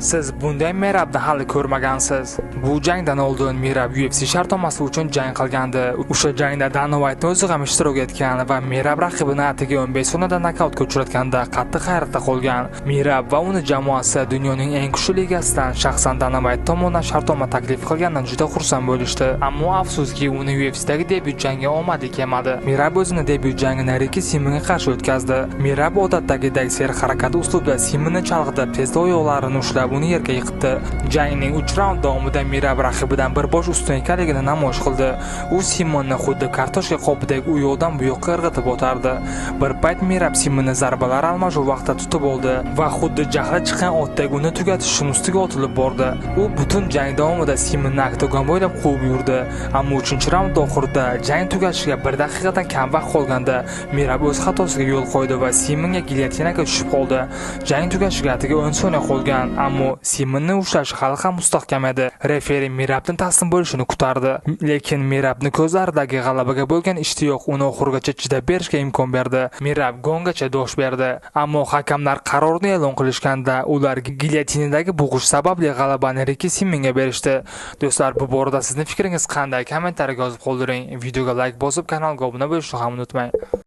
Siz bunday Merabni hali ko'rmagansiz. Bu jangdan oldin Merab UFC shartnomasi uchun jang qilgandi. O'sha jangda Dana White'ning o'zi ham ishtirok etgan va Merab raqibini atigi 15 soniyada nokautga uchratganda qattiq hayratda qolgan. Merab va uni jamoasi dunyoning eng kuchli ligasidan shaxsan Dana White tomonidan shartnoma taklif qilganidan juda xursand bo'lishdi. Ammo afsuski uni UFC'dagi debyut jangi omadi kelmadi. Merab o'zining debyut jangini Ricky Simonga qarshi o'tkazdi. Merab odatdagidek serharakat uslubda Simonni chalg'itib, tezda oyoqlarini ushlab uni yerga yiqitdi. Jangning 3 raund davomida Merab raqibidan bir bosh ustun ekanligini namoyish qildi. U Simonni xuddi kartoshka qopidek u yoqdan bu yoqqa irg'itib o'tardi. Bir payt Merab Simonni zarbalar almashuv vaqtida tutib oldi va xuddi jahli chiqqan otdek uni tugatish uchun ustiga otilib bordi. U butun jang davomida Simonni oktagon bo'ylab quvib yurdi. Ammo 3-raund oxirida jang tugashiga 1 daqiqadan kam vaqt qolganda Merab o'z xatosiga yo'l qo'ydi va Simonga gilyotinaga tushib qoldi. Jang tugashiga atigi 10 soniya qolgan, ammo Simonni ushlash hali ham mustahkam edi. Referi Merabning taslim bo'lishini kutardi, lekin Merabning ko'zlaridagi g'alabaga bo'lgan ishtiyoq uni oxirigacha chidab berishga imkon berdi. Merab gongacha dosh berdi, ammo hakamlar qarorni e'lon qilishganda ular gilyotinadagi bo'g'ish sababli g'alabani Ricky Simonga berishdi. Do'stlar, bu borada sizning fikringiz qanday? Kommentariyaga yozib qoldiring. Videoga like bosib, kanalga obuna bo'lishni ham unutmang.